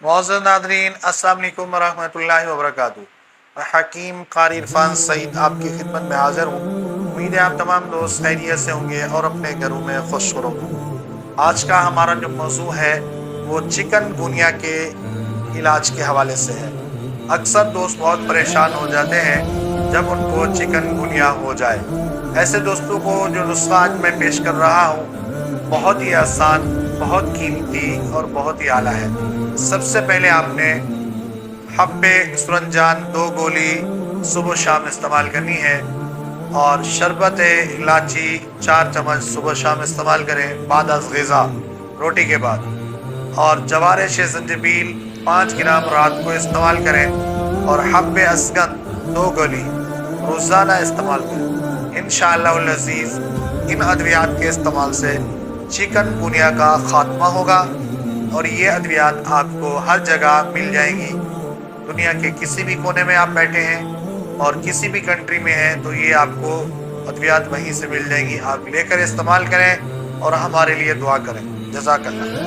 मुअज़्ज़ज़ नाज़रीन, अस्सलाम वालेकुम वरहमतुल्लाहि वबरकातुहू। मैं हकीम क़ारी इरफान सईद आपकी खिदमत में हाज़िर हूँ। उम्मीद है आप तमाम दोस्त खैरियत से होंगे और अपने घरों में खुशनुमा होंगे। आज का हमारा जो मौजू है वो चिकनगुनिया के इलाज के हवाले से है। अक्सर दोस्त बहुत परेशान हो जाते हैं जब उनको चिकनगुनिया हो जाए। ऐसे दोस्तों को जो नुस्खा आज मैं पेश कर रहा हूँ बहुत ही आसान, बहुत कीमती और बहुत ही आला है। सबसे पहले आपने हब्बे सुरंजान 2 गोली सुबह शाम इस्तेमाल करनी है और शरबत इलायची 4 चम्मच सुबह शाम इस्तेमाल करें बाद अज़ ग़िज़ा, रोटी के बाद। और जवारिश ज़ंजबील 5 ग्राम रात को इस्तेमाल करें और हब्बे अस्गंध 2 गोली रोज़ाना इस्तेमाल करें। इंशाअल्लाहुल अज़ीज़ इन अद्वियात के इस्तेमाल से चिकनगुनिया का खात्मा होगा और ये अद्वियात आपको हर जगह मिल जाएंगी। दुनिया के किसी भी कोने में आप बैठे हैं और किसी भी कंट्री में हैं तो ये आपको अद्वियात वहीं से मिल जाएंगी। आप लेकर इस्तेमाल करें और हमारे लिए दुआ करें। जज़ाकल्लाह।